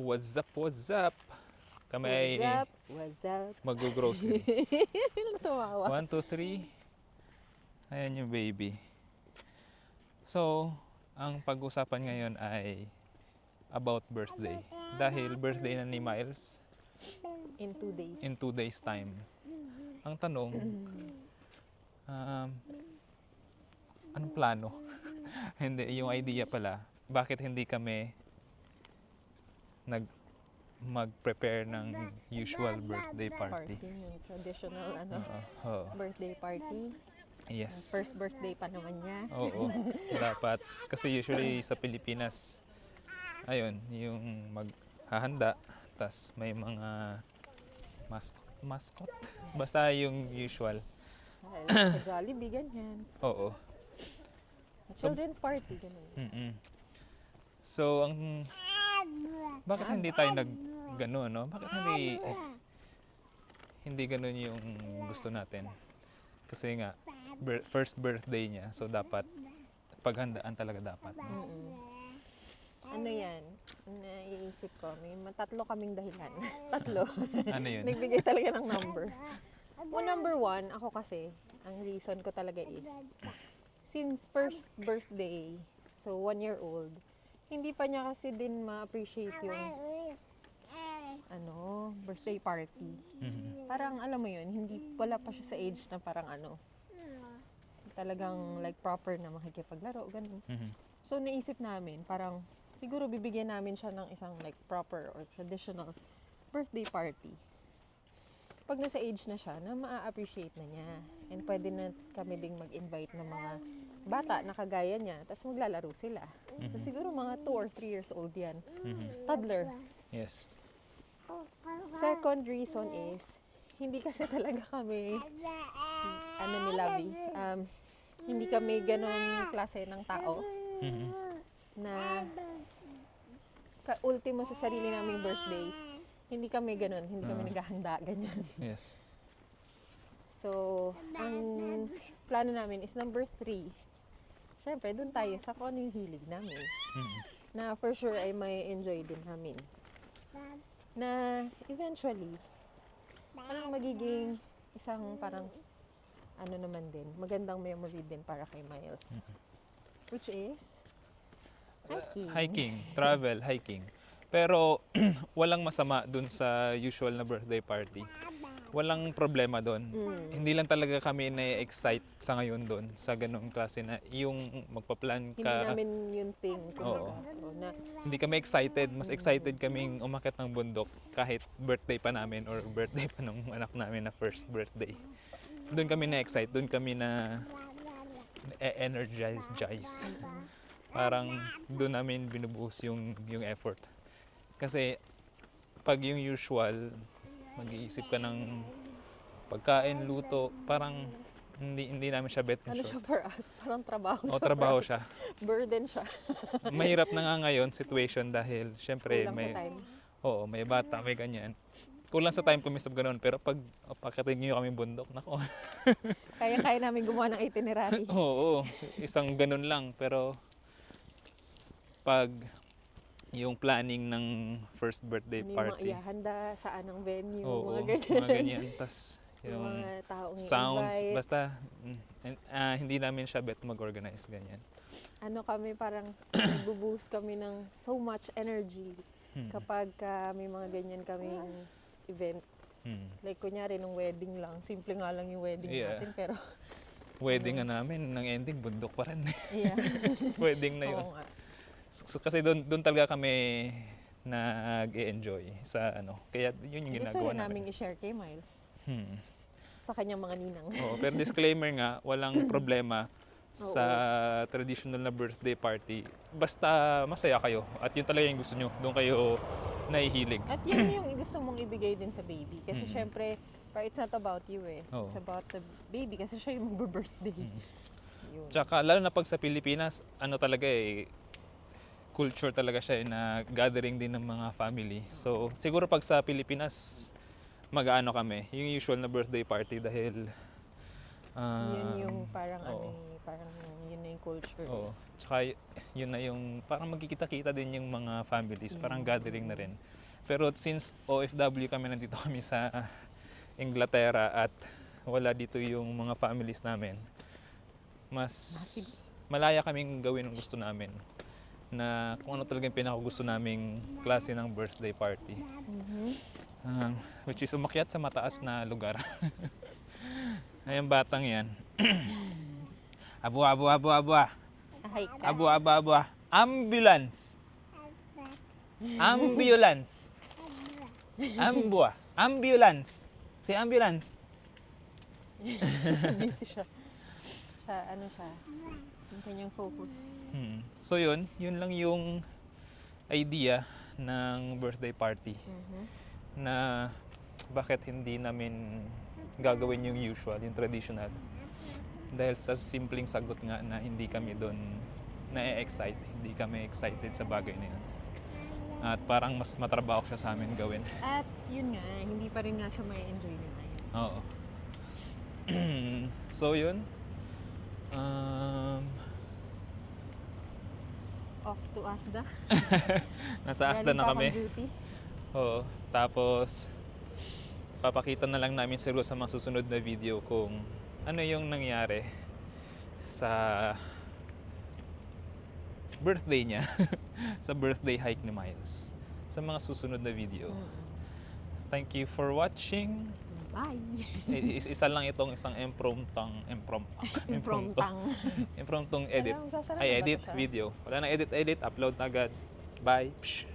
What's up, what's up? Kami ay What's up? What's up? mag-grocery. Tumawa. 1, 2, 3. Ayan yung baby. So, ang pag-usapan ngayon ay about birthday. Dahil birthday na ni Miles In 2 days. in 2 days time. Ang tanong, anong plano? Hindi, yung idea pala, bakit hindi kami mag-prepare ng usual birthday party? Yung traditional Oo. birthday party. Yes. First birthday pa naman niya. Oo, dapat. Kasi usually sa Pilipinas, ayun, yung maghahanda, tas may mga mascot. Basta yung usual. Sa Jollibee, ganyan. Oo. Children's party, ganun. Mm-mm. So, bakit hindi tayo gano'n, no? Bakit hindi gano'n yung gusto natin? Kasi nga, first birthday niya, so dapat, paghandaan talaga dapat. Ano yan? Naiisip ko, may tatlo kaming dahilan. Tatlo. Ano yun? Nagbigay talaga ng number. Well, number one, ako kasi, ang reason ko talaga is, since first birthday, so 1-year-old, hindi pa niya kasi din ma-appreciate yung birthday party. Mhm. Parang alam mo yun, wala pa siya sa age na parang talagang like proper na makikipaglaro, ganun. Mhm. So naisip namin, parang siguro bibigyan namin siya ng isang like proper or traditional birthday party. Pag nasa age na siya, na ma-appreciate na niya. And pwede na kami ding mag-invite ng mga bata na kagaya niya, tapos maglalaro sila. So siguro mga 2 or 3 years old yan. Mhm. Toddler. Yes. Second reason is, hindi kasi talaga kami, ni Labi, hindi kami ganon klase ng tao Mhm. na ultimo sa sarili naming birthday. Hindi kami ganon, hindi kami naghahanda, ganyan. Yes. So, ang plano namin is number 3. Siyempre, dun tayo sa kung ano yung hilig namin. Mhm. Na for sure ay may enjoy din namin. Na eventually, parang magiging isang parang naman din, magandang memory din para kay Miles. Which is Hiking, travel, hiking. Pero walang masama dun sa usual na birthday party. Walang problema doon. Hindi lang talaga kami na-excite sa ngayon doon sa ganung klase na yung magpa-plan hindi ka. namin yung thing. Oo. Na, Hindi kami excited. Mas excited kaming umakyat ng bundok kahit birthday pa namin or birthday pa nung anak namin na first birthday. Doon kami na-excite. Doon kami na energize. Parang doon namin binubuhos yung effort. Kasi pag yung usual, mag-iisip ka ng pagkain, luto, parang hindi namin siya bet and ano sure. siya for us? Parang trabaho. O trabaho siya. Burden siya. Mahirap na nga ngayon situation dahil syempre Kulang sa time. may bata, may ganyan. Kulang sa time kumisap ganoon, pero pag pakatin niyo kami bundok, nako. Kaya namin gumawa ng itinerary. Oo, isang ganun lang, pero pag yung planning ng first birthday Ano yung mga party. ihahanda, saan ang venue, Oo, mga ganyan. mga ganyan. Tas Yung yung mga taong sounds, i-invite. basta hindi namin siya bet mag-organize ganyan. Kami parang nagbubuhos kami ng so much energy kapag may mga ganyan kaming event. Like kunyari nung wedding lang, simple nga lang yung wedding natin, pero Wedding nga namin, ng ending bundok pa rin. yeah. Wedding na yun. Oo nga. So, kasi doon talaga kami nag-e-enjoy sa Kaya yun yung Gusto ginagawa rin namin namin. i-share kay Miles Hmm. sa kanyang mga ninang. Oo, pero disclaimer nga, walang problema sa traditional na birthday party. Basta masaya kayo at yun talaga yung gusto nyo. Doon kayo nahihilig. At yun yung gusto mong ibigay din sa baby. Kasi syempre, it's not about you eh. Oo. It's about the baby kasi siya yung mag-birthday. Yun. Tsaka lalo na pag sa Pilipinas, talaga culture talaga siya na gathering din ng mga family. So siguro pag sa Pilipinas, mag-aano kami, yung usual na birthday party dahil Yun yung parang oo. parang yun na yung culture. Oo. Tsaka yun na yung parang magkikita-kita din yung mga families, parang gathering na rin. Pero since OFW kami, nandito kami sa Inglaterra at wala dito yung mga families namin, mas malaya kaming gawin ang gusto namin, na kung ano talaga yung pinakagusto naming klase ng birthday party. Which is umakyat sa mataas na lugar. Ay, ang batang yan. Abu, abu, abu, abu, Ahay ka. abu, abu, abu, ambulance. Ambulance. Ambua. Ambulance. Si ambulance. Busy siya. Ano siya, yung kanyang focus. So yun lang yung idea ng birthday party. Na bakit hindi namin gagawin yung usual, yung traditional. Dahil sa simpleng sagot nga na hindi kami doon na-excite, hindi kami excited sa bagay na yun. At parang mas matrabaho siya sa amin gawin. At yun nga, hindi pa rin nga siya may enjoy ni Miles. Oo. So yun. Off to Asda. Nasa Asda na kami. Duty. Oo. Tapos papakita na lang namin siguro sa mga susunod na video kung ano yung nangyari sa birthday niya. Sa birthday hike ni Miles. Sa mga susunod na video. Thank you for watching. Bye! Isa lang itong isang impromptang edit. Alam, sasara Ay, na ba edit to siya? video. Wala na edit, upload na agad. Bye. Psh.